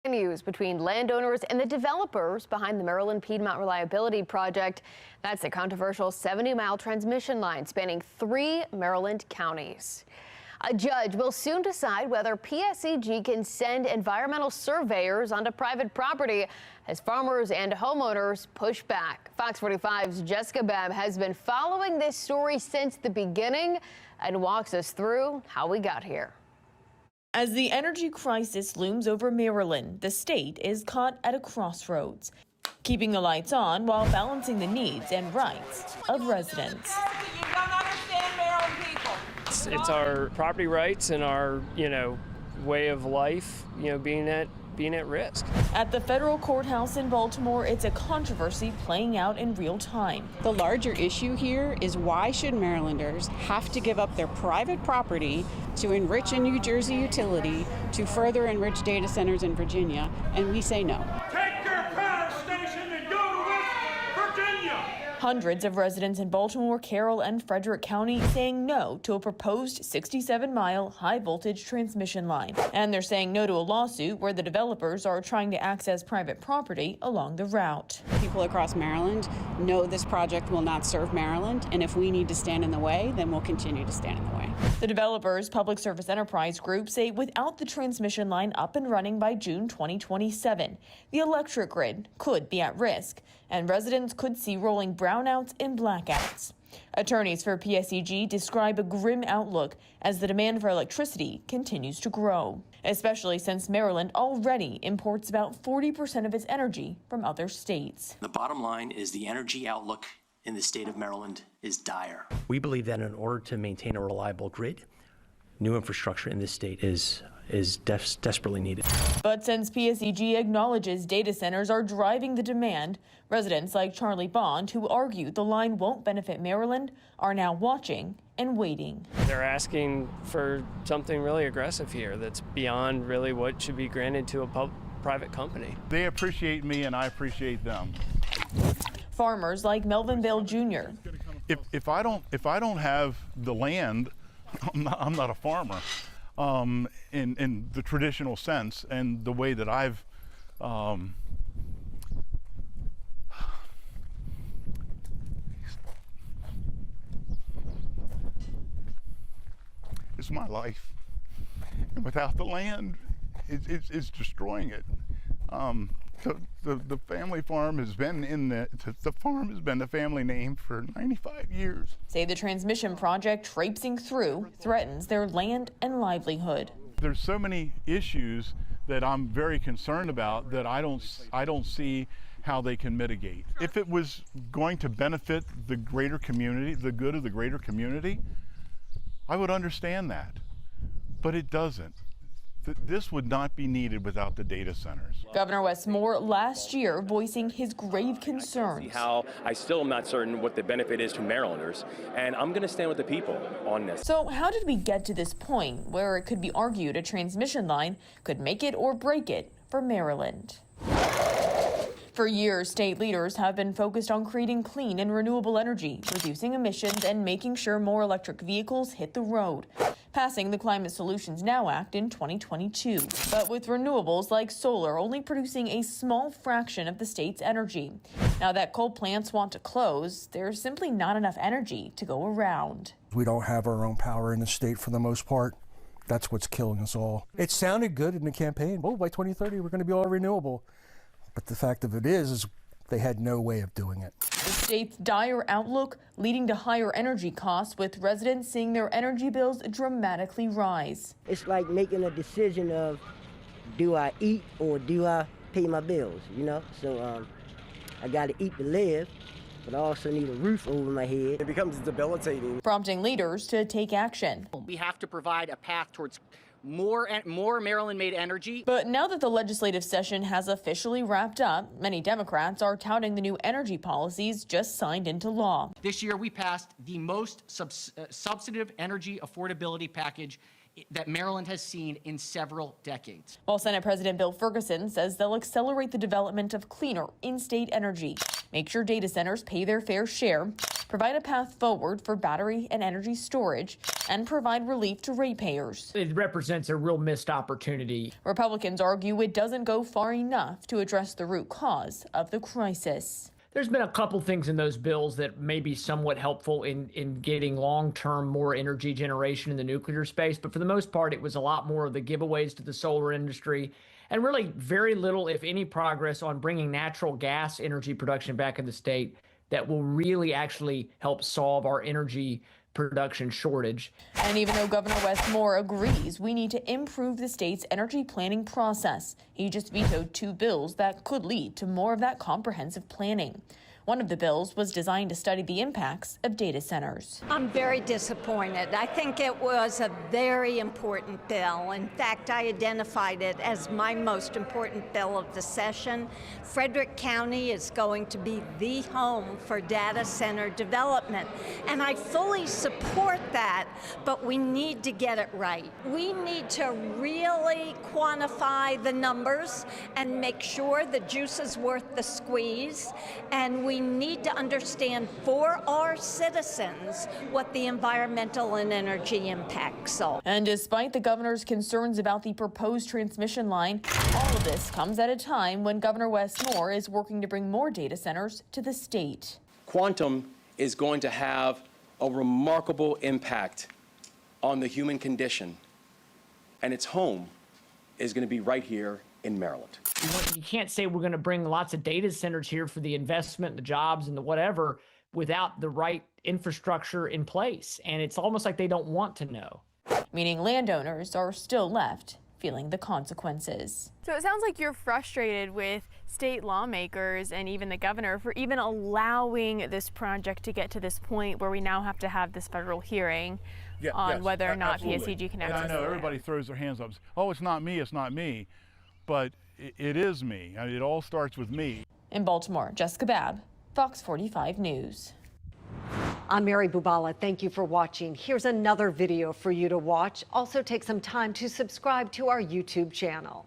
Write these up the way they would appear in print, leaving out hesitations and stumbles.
News between landowners and the developers behind the Maryland Piedmont Reliability Project. That's a controversial 70-mile transmission line spanning 3 Maryland counties. A judge will soon decide whether PSEG can send environmental surveyors onto private property as farmers and homeowners push back. Fox 45's Jessica Babb has been following this story since the beginning and walks us through how we got here. As the energy crisis looms over Maryland, the state is caught at a crossroads, keeping the lights on while balancing the needs and rights of residents. You don't understand Maryland people. It's our property rights and our, way of life, being at risk. At the federal courthouse in Baltimore, it's a controversy playing out in real time. The larger issue here is, why should Marylanders have to give up their private property to enrich a New Jersey utility to further enrich data centers in Virginia? And we say no. Take your power station and go to West Virginia. Hundreds of residents in Baltimore, Carroll, and Frederick County saying no to a proposed 67-mile high-voltage transmission line. And they're saying no to a lawsuit where the developers are trying to access private property along the route. People across Maryland know this project will not serve Maryland, and if we need to stand in the way, then we'll continue to stand in the way. The developers' Public Service Enterprise Group say without the transmission line up and running by June 2027, the electric grid could be at risk, and residents could see rolling brownouts and blackouts. Attorneys for PSEG describe a grim outlook as the demand for electricity continues to grow, especially since Maryland already imports about 40% of its energy from other states. The bottom line is the energy outlook in the state of Maryland is dire. We believe that in order to maintain a reliable grid, new infrastructure in this state is desperately needed. But since PSEG acknowledges data centers are driving the demand, residents like Charlie Bond, who argue the line won't benefit Maryland, are now watching and waiting. They're asking for something really aggressive here that's beyond really what should be granted to a private company. They appreciate me and I appreciate them. Farmers like Melvin Bale Jr. If I don't have the land, I'm not a farmer. In the traditional sense, and the way that I've it's my life, and without the land, it's destroying it. The family farm has been the farm has been the family name for 95 years. Say the transmission project traipsing through threatens their land and livelihood. There's so many issues that I'm very concerned about that I don't see how they can mitigate. If it was going to benefit the greater community, the good of the greater community, I would understand that, but it doesn't. This would not be needed without the data centers. Governor Wes Moore last year voicing his grave concerns. I still am not certain what the benefit is to Marylanders, and I'm going to stand with the people on this. So how did we get to this point where it could be argued a transmission line could make it or break it for Maryland? For years, state leaders have been focused on creating clean and renewable energy, reducing emissions, and making sure more electric vehicles hit the road, passing the Climate Solutions Now Act in 2022. But with renewables like solar only producing a small fraction of the state's energy. Now that coal plants want to close, there's simply not enough energy to go around. We don't have our own power in the state for the most part. That's what's killing us all. It sounded good in the campaign. Oh, by 2030, we're going to be all renewable. But the fact of it is they had no way of doing it. The state's dire outlook leading to higher energy costs, with residents seeing their energy bills dramatically rise. It's like making a decision of, do I eat or do I pay my bills, So I got to eat to live, but I also need a roof over my head. It becomes debilitating. Prompting leaders to take action. We have to provide a path towards more Maryland-made energy. But now that the legislative session has officially wrapped up, many Democrats are touting the new energy policies just signed into law. This year we passed the most substantive energy affordability package that Maryland has seen in several decades. While Senate President Bill Ferguson says they'll accelerate the development of cleaner in-state energy, make sure data centers pay their fair share, provide a path forward for battery and energy storage, and provide relief to ratepayers. It represents a real missed opportunity. Republicans argue it doesn't go far enough to address the root cause of the crisis. There's been a couple things in those bills that may be somewhat helpful in getting long-term more energy generation in the nuclear space, but for the most part, it was a lot more of the giveaways to the solar industry and really very little, if any, progress on bringing natural gas energy production back in the state that will really actually help solve our energy production shortage. And even though Governor Wes Moore agrees we need to improve the state's energy planning process, he just vetoed 2 bills that could lead to more of that comprehensive planning. One of the bills was designed to study the impacts of data centers. I'm very disappointed. I think it was a very important bill. In fact, I identified it as my most important bill of the session. Frederick County is going to be the home for data center development, and I fully support that, but we need to get it right. We need to really quantify the numbers and make sure the juice is worth the squeeze, and we need to understand for our citizens what the environmental and energy impacts are. And despite the governor's concerns about the proposed transmission line, all of this comes at a time when Governor Wes Moore is working to bring more data centers to the state. Quantum is going to have a remarkable impact on the human condition, and its home is going to be right here in Maryland. You can't say we're going to bring lots of data centers here for the investment, the jobs, and the whatever without the right infrastructure in place. And it's almost like they don't want to know. Meaning landowners are still left feeling the consequences. So it sounds like you're frustrated with state lawmakers and even the governor for even allowing this project to get to this point where we now have to have this federal hearing on whether or not PSEG can access. And I know everybody throws their hands up. Oh, it's not me, it's not me. But it is me. I mean, it all starts with me. In Baltimore, Jessica Babb, Fox 45 News. I'm Mary Bubala. Thank you for watching. Here's another video for you to watch. Also take some time to subscribe to our YouTube channel.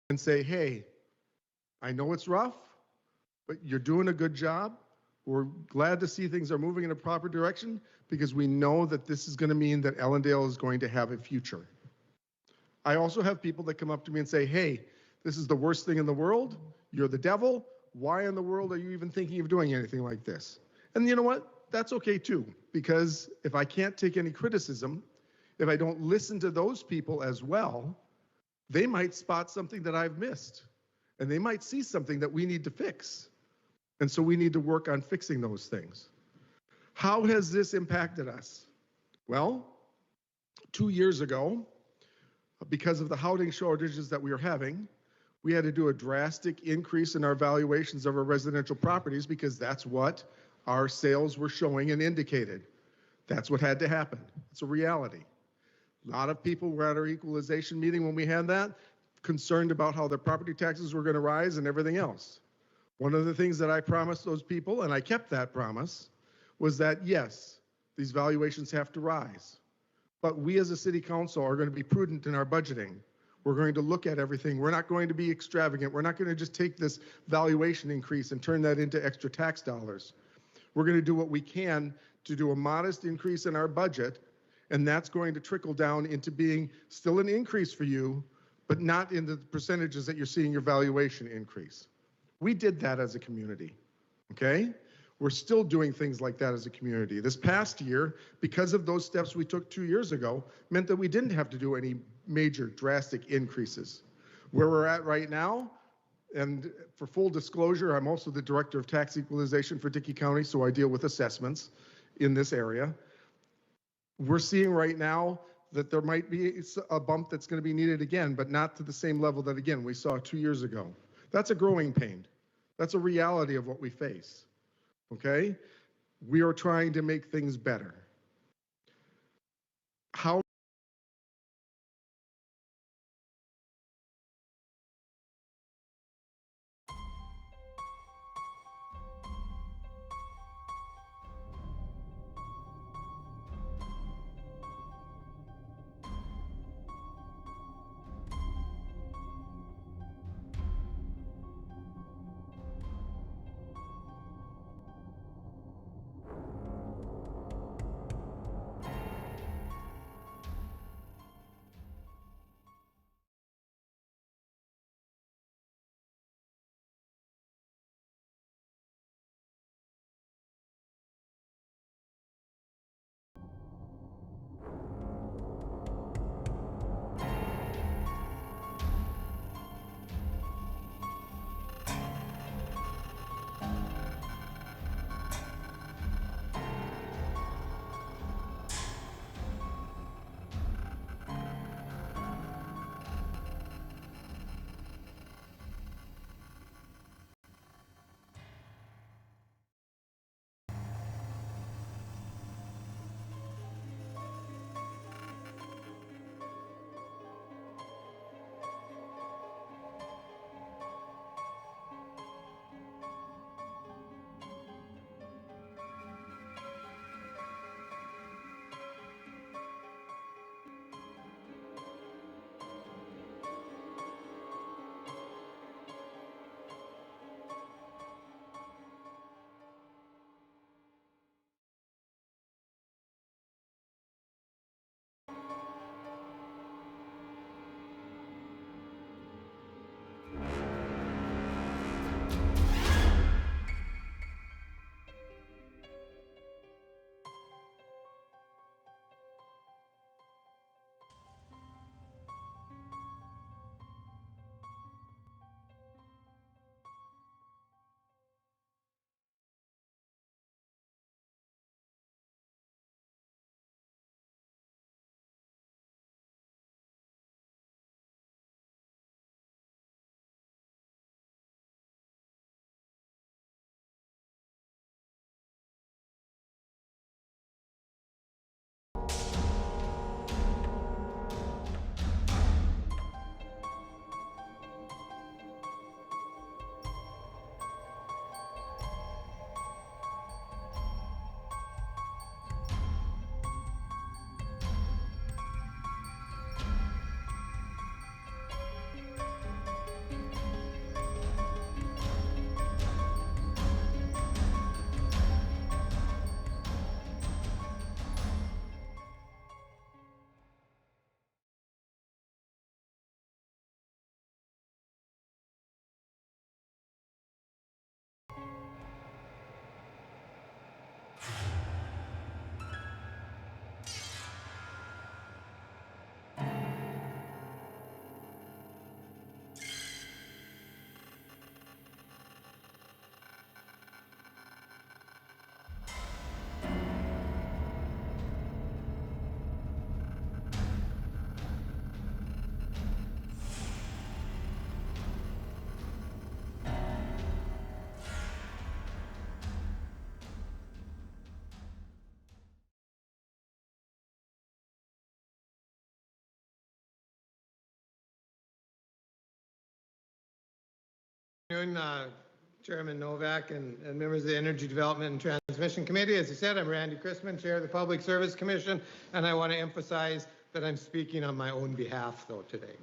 and say, hey, I know it's rough, but you're doing a good job. We're glad to see things are moving in a proper direction because we know that this is going to mean that Ellendale is going to have a future. I also have people that come up to me and say, hey, this is the worst thing in the world. You're the devil. Why in the world are you even thinking of doing anything like this? And you know what? That's okay too, because if I can't take any criticism, if I don't listen to those people as well, they might spot something that I've missed, and they might see something that we need to fix. And so we need to work on fixing those things. How has this impacted us? Well, 2 years ago, because of the housing shortages that we were having, we had to do a drastic increase in our valuations of our residential properties because that's what our sales were showing and indicated. That's what had to happen. It's a reality. A lot of people were at our equalization meeting when we had that, concerned about how their property taxes were going to rise and everything else. One of the things that I promised those people, and I kept that promise, was that yes, these valuations have to rise. But we as a city council are going to be prudent in our budgeting. We're going to look at everything. We're not going to be extravagant. We're not going to just take this valuation increase and turn that into extra tax dollars. We're going to do what we can to do a modest increase in our budget, and that's going to trickle down into being still an increase for you, but not in the percentages that you're seeing your valuation increase. We did that as a community, okay? We're still doing things like that as a community. This past year, because of those steps we took 2 years ago, meant that we didn't have to do any major drastic increases. Where we're at right now, and for full disclosure, I'm also the Director of Tax Equalization for Dickey County, so I deal with assessments in this area. We're seeing right now that there might be a bump that's going to be needed again, but not to the same level that, again, we saw 2 years ago. That's a growing pain. That's a reality of what we face. Okay? We are trying to make things better. How afternoon, Chairman Novak and members of the Energy Development and Transmission Committee. As you said, I'm Randy Chrisman, Chair of the Public Service Commission, and I want to emphasize that I'm speaking on my own behalf, though, today.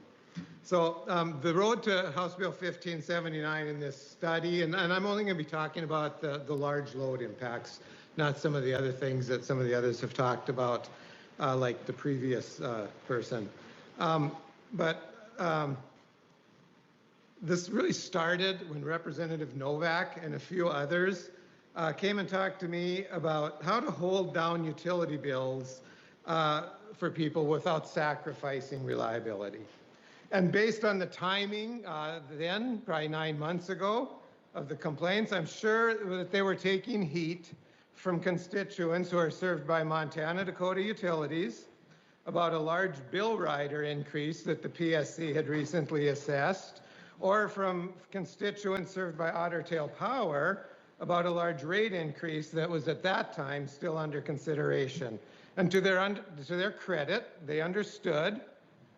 So the road to House Bill 1579 in this study, and I'm only going to be talking about the large load impacts, not some of the other things that some of the others have talked about, like the previous person. This really started when Representative Novak and a few others came and talked to me about how to hold down utility bills for people without sacrificing reliability. And based on the timing then, probably 9 months ago, of the complaints, I'm sure that they were taking heat from constituents who are served by Montana Dakota Utilities about a large bill rider increase that the PSC had recently assessed, or from constituents served by Otter Tail Power about a large rate increase that was at that time still under consideration. And to their credit, they understood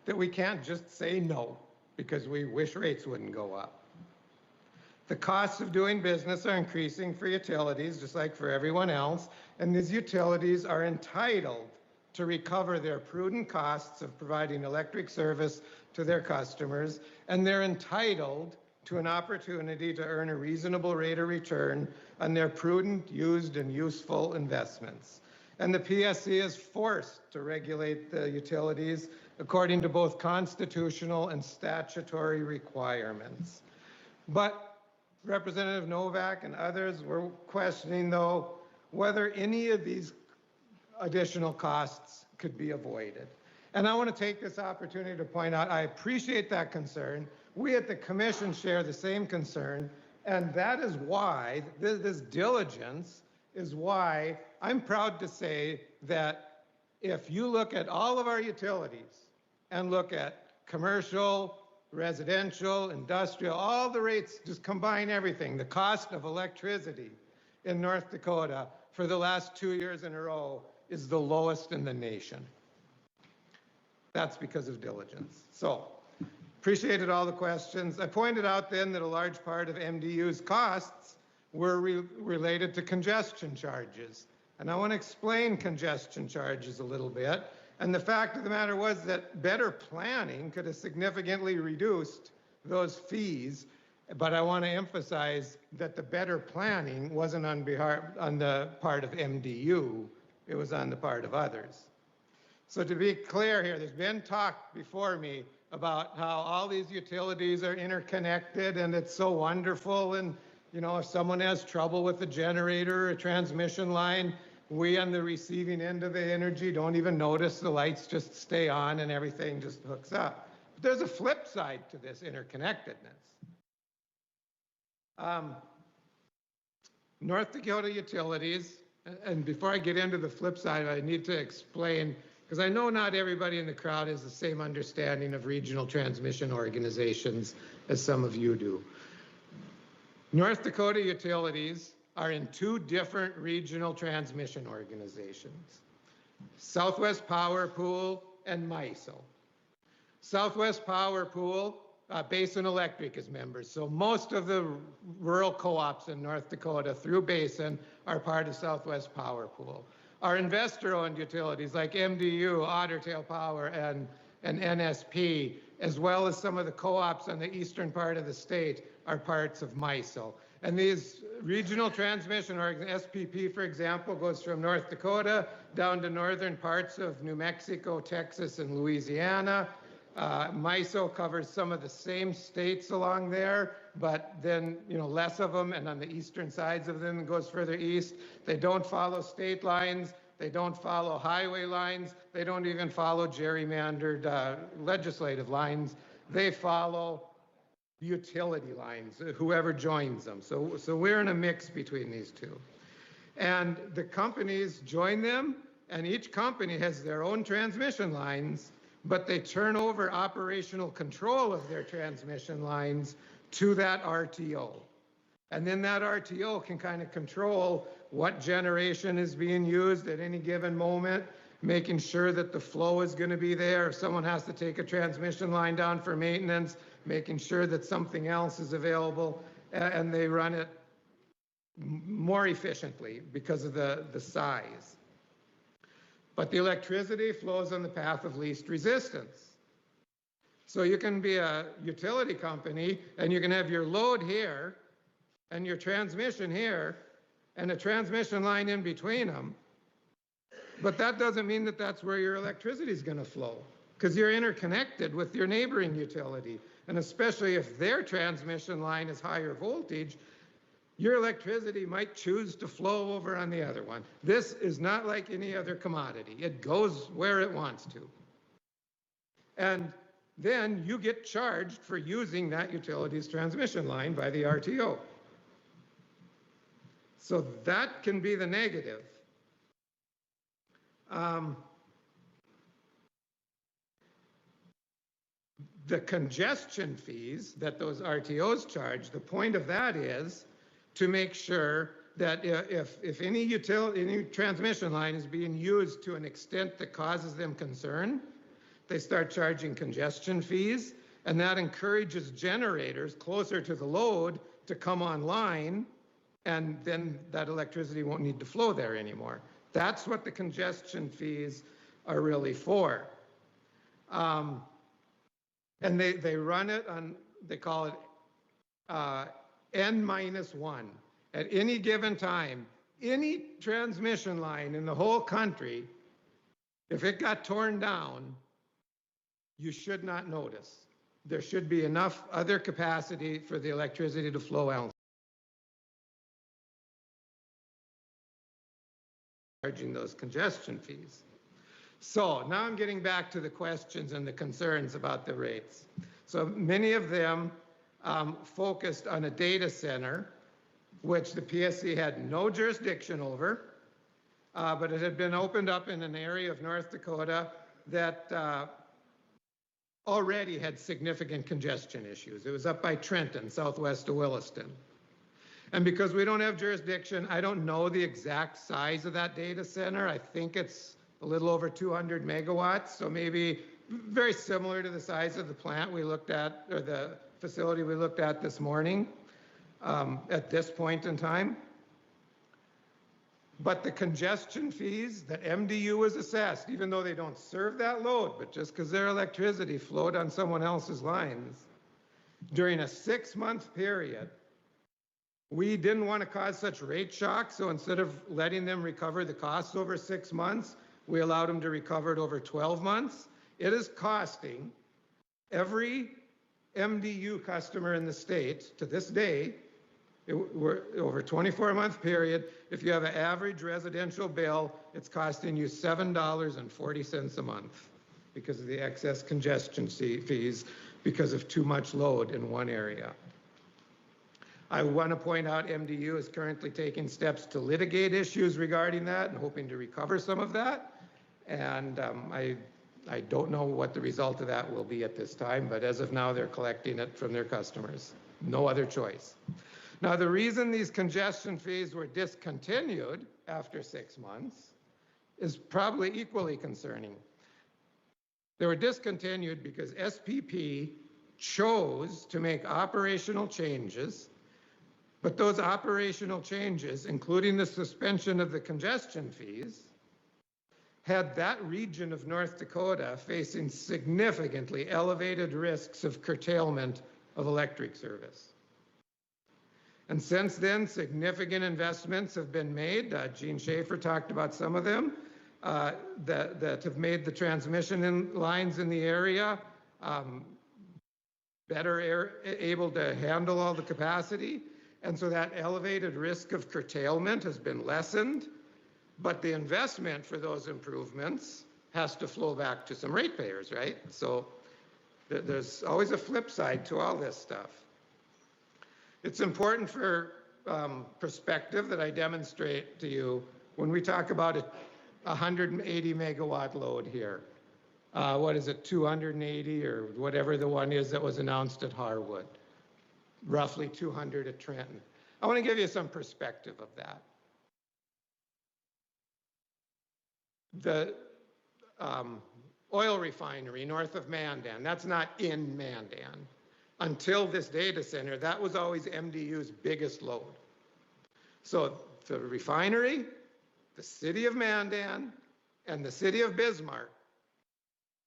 that we can't just say no because we wish rates wouldn't go up. The costs of doing business are increasing for utilities, just like for everyone else, and these utilities are entitled to recover their prudent costs of providing electric service to their customers, and they're entitled to an opportunity to earn a reasonable rate of return on their prudent, used, and useful investments. And the PSC is forced to regulate the utilities according to both constitutional and statutory requirements. But Representative Novak and others were questioning, though, whether any of these additional costs could be avoided. And I want to take this opportunity to point out, I appreciate that concern. We at the Commission share the same concern, and that is why, this diligence is why I'm proud to say that if you look at all of our utilities and look at commercial, residential, industrial, all the rates, just combine everything, the cost of electricity in North Dakota for the last 2 years in a row is the lowest in the nation. That's because of diligence. So, appreciated all the questions. I pointed out then that a large part of MDU's costs were related to congestion charges. And I want to explain congestion charges a little bit. And the fact of the matter was that better planning could have significantly reduced those fees. But I want to emphasize that the better planning wasn't on the part of MDU. It was on the part of others. So to be clear here, there's been talk before me about how all these utilities are interconnected and it's so wonderful. And, you know, if someone has trouble with a generator or a transmission line, we on the receiving end of the energy don't even notice, the lights just stay on and everything just hooks up. But there's a flip side to this interconnectedness. North Dakota Utilities, and before I get into the flip side, I need to explain, because I know not everybody in the crowd has the same understanding of regional transmission organizations as some of you do. North Dakota Utilities are in 2 different regional transmission organizations, Southwest Power Pool and MISO. Southwest Power Pool, Basin Electric is members. So most of the rural co-ops in North Dakota through Basin are part of Southwest Power Pool. Our investor-owned utilities like MDU, Otter Tail Power, and NSP, as well as some of the co-ops on the eastern part of the state, are parts of MISO. And these regional transmission, SPP, for example, goes from North Dakota down to northern parts of New Mexico, Texas, and Louisiana. MISO covers some of the same states along there, but then, you know, less of them, and on the eastern sides of them it goes further east. They don't follow state lines. They don't follow highway lines. They don't even follow gerrymandered legislative lines. They follow utility lines, whoever joins them. So we're in a mix between these two. And the companies join them, and each company has their own transmission lines, but they turn over operational control of their transmission lines to that RTO. And then that RTO can kind of control what generation is being used at any given moment, making sure that the flow is going to be there. If someone has to take a transmission line down for maintenance, making sure that something else is available. and they run it more efficiently because of the size. But the electricity flows on the path of least resistance. So you can be a utility company and you can have your load here and your transmission here and a transmission line in between them. But that doesn't mean that that's where your electricity is going to flow, because you're interconnected with your neighboring utility. And especially if their transmission line is higher voltage, your electricity might choose to flow over on the other one. This is not like any other commodity. It goes where it wants to. And then you get charged for using that utility's transmission line by the RTO. So that can be the negative. The congestion fees that those RTOs charge, the point of that is to make sure that if any transmission line is being used to an extent that causes them concern, they start charging congestion fees, and that encourages generators closer to the load to come online, and then that electricity won't need to flow there anymore. That's what the congestion fees are really for. And they run it on, they call it N-1. At any given time, any transmission line in the whole country, if it got torn down, you should not notice. There should be enough other capacity for the electricity to flow out. Charging those congestion fees. So now I'm getting back to the questions and the concerns about the rates. So many of them focused on a data center, which the PSC had no jurisdiction over, but it had been opened up in an area of North Dakota that already had significant congestion issues. It was up by Trenton, southwest of Williston. And because we don't have jurisdiction, I don't know the exact size of that data center. I think it's a little over 200 megawatts, so maybe very similar to the size of the plant we looked at, or the facility we looked at this morning at this point in time. But the congestion fees that MDU was assessed, even though they don't serve that load, but just because their electricity flowed on someone else's lines, during a 6-month period, we didn't want to cause such rate shock, so instead of letting them recover the costs over 6 months, we allowed them to recover it over 12 months. It is costing every MDU customer in the state to this day, over a 24-month period, if you have an average residential bill, it's costing you $7.40 a month because of the excess congestion fees because of too much load in one area. I want to point out MDU is currently taking steps to litigate issues regarding that and hoping to recover some of that. And I don't know what the result of that will be at this time, but as of now, they're collecting it from their customers. No other choice. Now, the reason these congestion fees were discontinued after 6 months is probably equally concerning. They were discontinued because SPP chose to make operational changes, but those operational changes, including the suspension of the congestion fees, had that region of North Dakota facing significantly elevated risks of curtailment of electric service. And since then, significant investments have been made. Gene Schaefer talked about some of them that have made the transmission lines in the area better able to handle all the capacity. And so that elevated risk of curtailment has been lessened. But the investment for those improvements has to flow back to some ratepayers, right? So there's always a flip side to all this stuff. It's important for perspective that I demonstrate to you when we talk about a 180 megawatt load here. What is it, 280 or whatever the one is that was announced at Harwood, roughly 200 at Trenton. I want to give you some perspective of that. The oil refinery north of Mandan, that's not in Mandan. until this data center, that was always MDU's biggest load. So the refinery, the city of Mandan, and the city of Bismarck,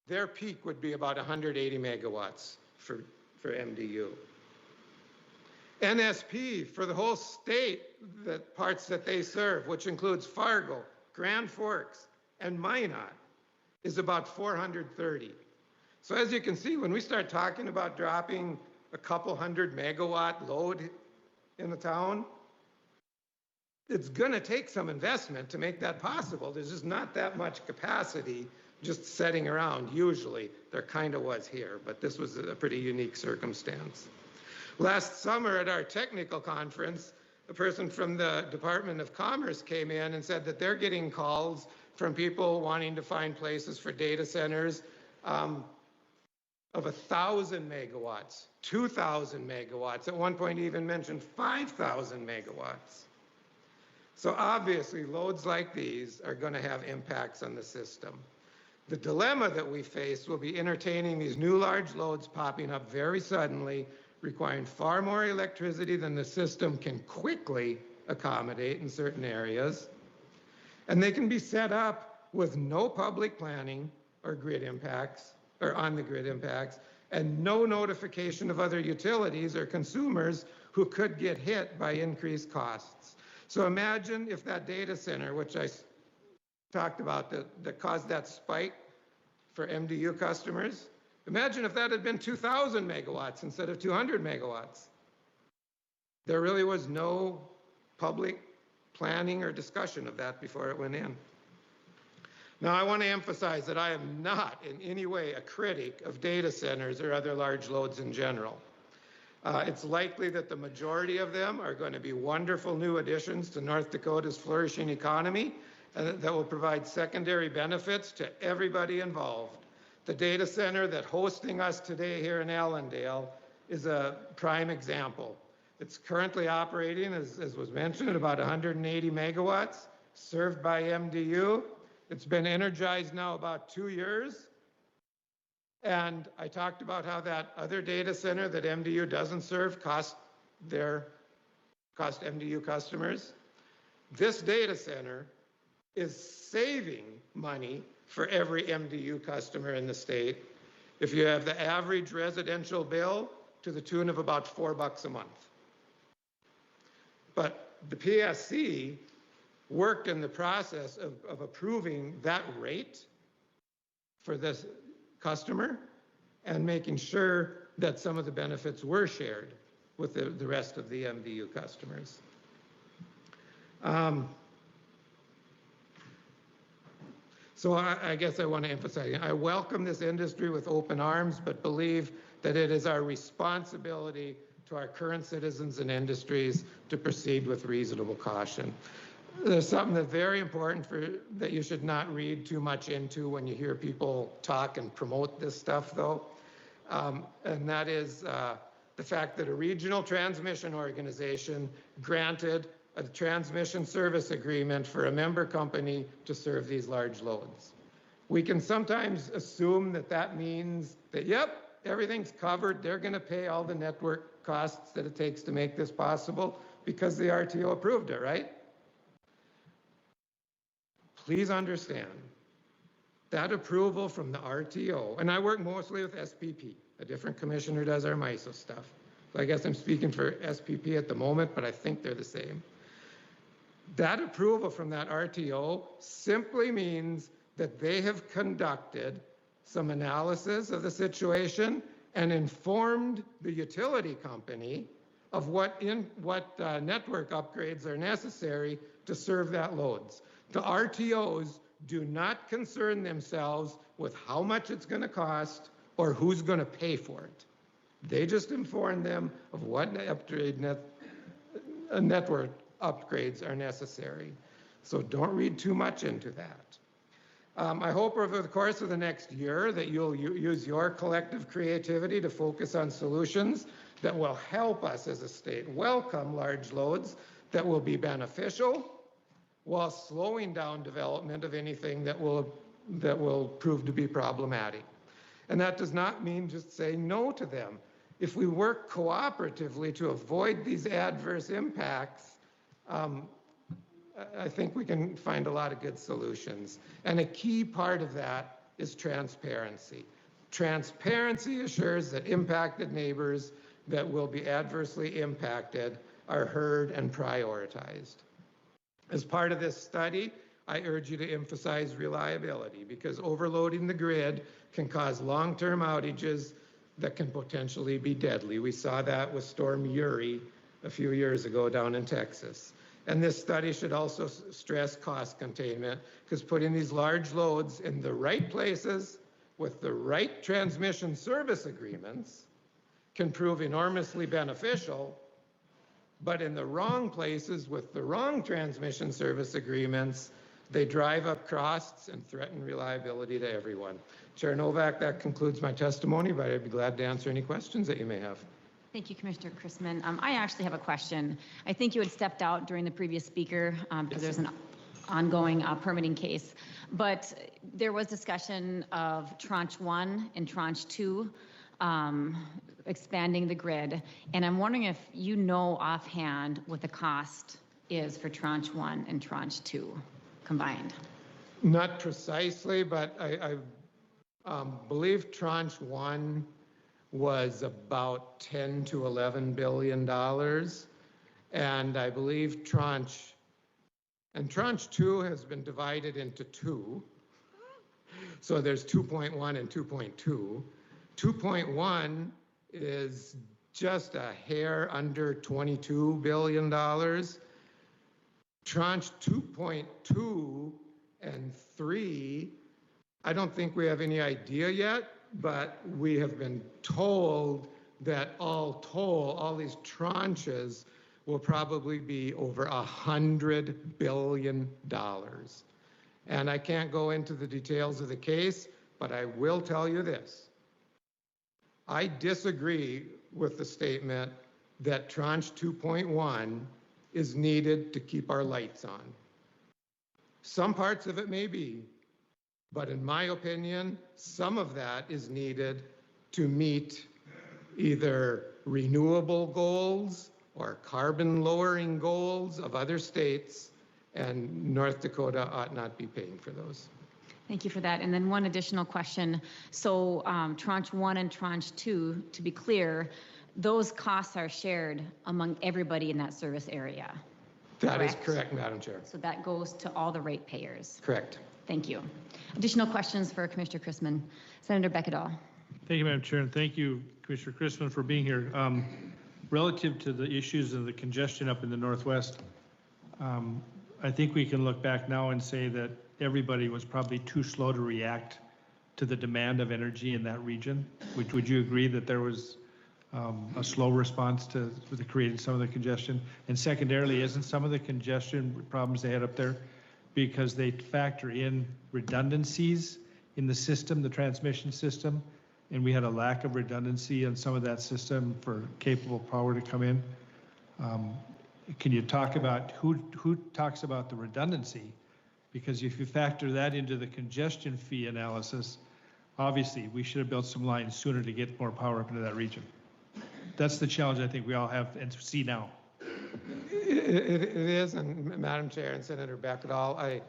their peak would be about 180 megawatts for MDU. NSP, for the whole state, the parts that they serve, which includes Fargo, Grand Forks, and Minot, is about 430. So as you can see, when we start talking about dropping a couple 100 megawatt load in the town, it's going to take some investment to make that possible. There's just not that much capacity just sitting around. Usually there kind of was here, but this was a pretty unique circumstance. Last summer at our technical conference, a person from the Department of Commerce came in and said that they're getting calls from people wanting to find places for data centers of 1,000 megawatts, 2,000 megawatts, at one point even mentioned 5,000 megawatts. So obviously loads like these are going to have impacts on the system. The dilemma that we face will be entertaining these new large loads popping up very suddenly, requiring far more electricity than the system can quickly accommodate in certain areas. And they can be set up with no public planning or grid impacts, or on the grid impacts, and no notification of other utilities or consumers who could get hit by increased costs. So imagine if that data center, which I talked about, that caused that spike for MDU customers, imagine if that had been 2,000 megawatts instead of 200 megawatts. There really was no public planning or discussion of that before it went in. Now, I want to emphasize that I am not in any way a critic of data centers or other large loads in general. It's likely that the majority of them are going to be wonderful new additions to North Dakota's flourishing economy that will provide secondary benefits to everybody involved. The data center that hosting us today here in Ellendale is a prime example. It's currently operating, as was mentioned, at about 180 megawatts, served by MDU. It's been energized now about 2 years. And I talked about how that other data center that MDU doesn't serve cost MDU customers. This data center is saving money for every MDU customer in the state if you have the average residential bill to the tune of about $4 a month. But the PSC worked in the process of approving that rate for this customer and making sure that some of the benefits were shared with the rest of the MDU customers. So I guess I want to emphasize, I welcome this industry with open arms, but believe that it is our responsibility to our current citizens and industries to proceed with reasonable caution. There's something that's very important that you should not read too much into when you hear people talk and promote this stuff, though, and that is the fact that a regional transmission organization granted a transmission service agreement for a member company to serve these large loads. We can sometimes assume that that means that, yep, everything's covered, they're going to pay all the network costs that it takes to make this possible because the RTO approved it, right? Please understand that approval from the RTO, and I work mostly with SPP, a different commissioner does our MISO stuff. So I guess I'm speaking for SPP at the moment, but I think they're the same. That approval from that RTO simply means that they have conducted some analysis of the situation and informed the utility company of what network upgrades are necessary to serve that loads. The RTOs do not concern themselves with how much it's going to cost or who's going to pay for it. They just inform them of what network upgrades are necessary. So don't read too much into that. I hope over the course of the next year that you'll use your collective creativity to focus on solutions that will help us as a state welcome large loads that will be beneficial while slowing down development of anything that will prove to be problematic. And that does not mean just saying no to them. if we work cooperatively to avoid these adverse impacts, I think we can find a lot of good solutions. And a key part of that is transparency. Transparency assures that impacted neighbors that will be adversely impacted are heard and prioritized. As part of this study, I urge you to emphasize reliability, because overloading the grid can cause long-term outages that can potentially be deadly. We saw that with Storm Uri a few years ago down in Texas. And this study should also stress cost containment, because putting these large loads in the right places with the right transmission service agreements can prove enormously beneficial, but in the wrong places with the wrong transmission service agreements, they drive up costs and threaten reliability to everyone. Chair Novak, that concludes my testimony, but I'd be glad to answer any questions that you may have. Thank you, Commissioner Chrisman. I actually have a question. I think you had stepped out during the previous speaker because there's an ongoing permitting case, but there was discussion of Tranche 1 and Tranche 2 expanding the grid, and I'm wondering if you know offhand what the cost is for Tranche 1 and Tranche 2 combined. Not precisely, but I believe Tranche 1 was about $10 to $11 billion, and I believe Tranche 2 has been divided into two. So there's 2.1 and 2.2. 2.1 is just a hair under $22 billion. Tranche 2.2 and 3, I don't think we have any idea yet, but we have been told that all these tranches will probably be over $100 billion. And I can't go into the details of the case, but I will tell you this. I disagree with the statement that Tranche 2.1 is needed to keep our lights on. Some parts of it may be, but in my opinion, some of that is needed to meet either renewable goals or carbon lowering goals of other states, and North Dakota ought not be paying for those. Thank you for that. And then one additional question. So Tranche 1 and Tranche 2, to be clear, those costs are shared among everybody in that service area. That is correct, Madam Chair. So that goes to all the ratepayers. Correct. Thank you. Additional questions for Commissioner Chrisman. Senator Beckedahl. Thank you, Madam Chair, and thank you, Commissioner Chrisman, for being here. Relative to the issues of the congestion up in the Northwest, I think we can look back now and say that everybody was probably too slow to react to the demand of energy in that region. Would you agree that there was a slow response to creating some of the congestion? And secondarily, isn't some of the congestion problems they had up there because they factor in redundancies in the system, the transmission system, and we had a lack of redundancy in some of that system for capable power to come in? Can you talk about who talks about the redundancy? Because if you factor that into the congestion fee analysis, obviously we should have built some lines sooner to get more power up into that region. That's the challenge I think we all have and see now. It is, and Madam Chair and Senator Beckedahl,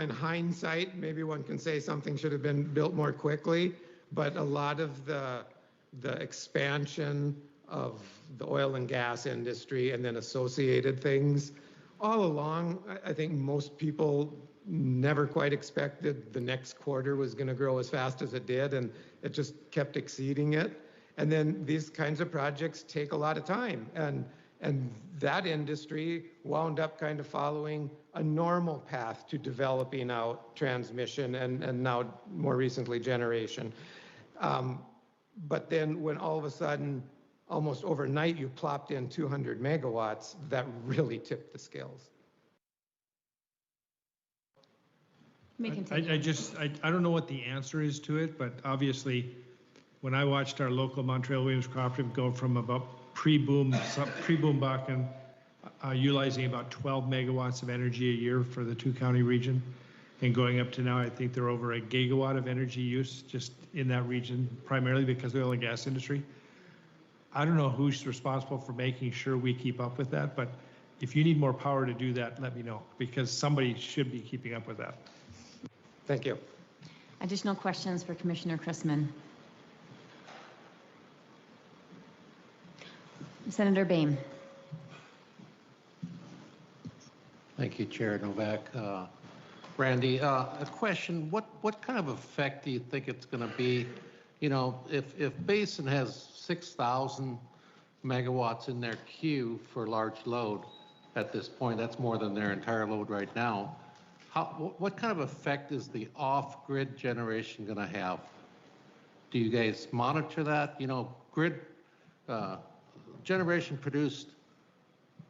in hindsight, maybe one can say something should have been built more quickly, but a lot of the expansion of the oil and gas industry and then associated things, all along, I think most people never quite expected the next quarter was going to grow as fast as it did, and it just kept exceeding it. And then these kinds of projects take a lot of time, and that industry wound up kind of following a normal path to developing out transmission and now more recently generation. But then when all of a sudden, almost overnight, you plopped in 200 megawatts, that really tipped the scales. I don't know what the answer is to it, but obviously, when I watched our local Montreal Williams Cooperative go from about pre-boom Bakken, utilizing about 12 megawatts of energy a year for the two-county region, And going up to now, I think they're over a gigawatt of energy use just in that region, primarily because of the oil and gas industry. I don't know who's responsible for making sure we keep up with that, but if you need more power to do that, let me know, because somebody should be keeping up with that. Thank you. Additional questions for Commissioner Chrisman? Senator Bain. Thank you, Chair Novak. Randy, a question, what kind of effect do you think it's going to be? You know, if Basin has 6,000 megawatts in their queue for large load at this point, that's more than their entire load right now. What kind of effect is the off-grid generation going to have? Do you guys monitor that? You know, grid generation produced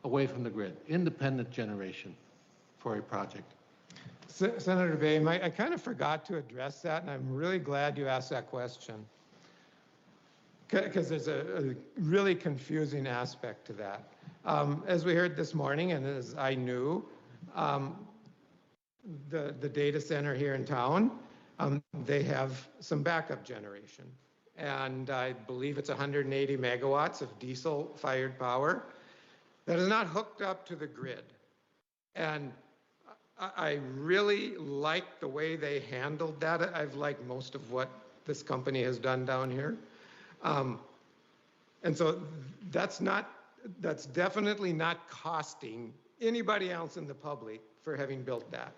away from the grid, independent generation for a project. Senator Bain, I kind of forgot to address that, and I'm really glad you asked that question, because there's a really confusing aspect to that. As we heard this morning, and as I knew, the data center here in town, they have some backup generation. And I believe it's 180 megawatts of diesel-fired power that is not hooked up to the grid. And I really like the way they handled that. I've liked most of what this company has done down here. And so that's definitely not costing anybody else in the public for having built that.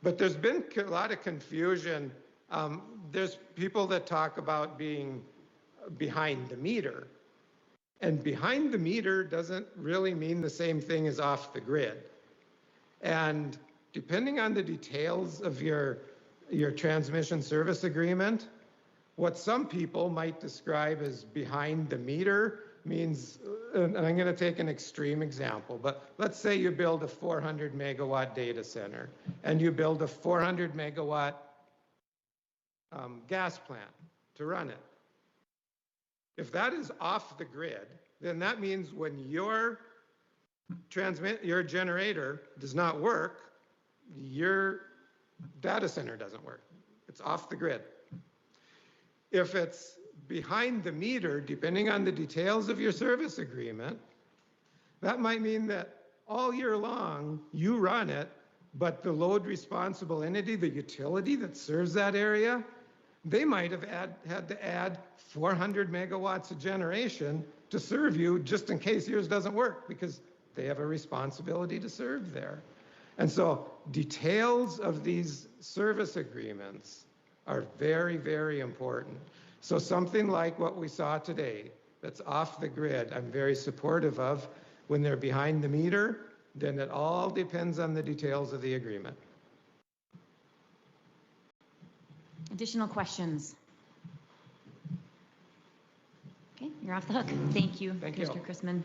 But there's been a lot of confusion. There's people that talk about being behind the meter. And behind the meter doesn't really mean the same thing as off the grid. And depending on the details of your transmission service agreement, what some people might describe as behind the meter means, and I'm going to take an extreme example, but let's say you build a 400 megawatt data center and you build a 400 megawatt gas plant to run it. If that is off the grid, then that means when your generator does not work, your data center doesn't work. It's off the grid. If it's behind the meter, depending on the details of your service agreement, that might mean that all year long you run it, but the load responsible entity, the utility that serves that area, they might have had to add 400 megawatts of generation to serve you just in case yours doesn't work, because they have a responsibility to serve there. And so details of these service agreements are very, very important. So something like what we saw today that's off the grid, I'm very supportive of. When they're behind the meter, then it all depends on the details of the agreement. Additional questions? Okay, you're off the hook. Thank you, Commissioner Chrisman.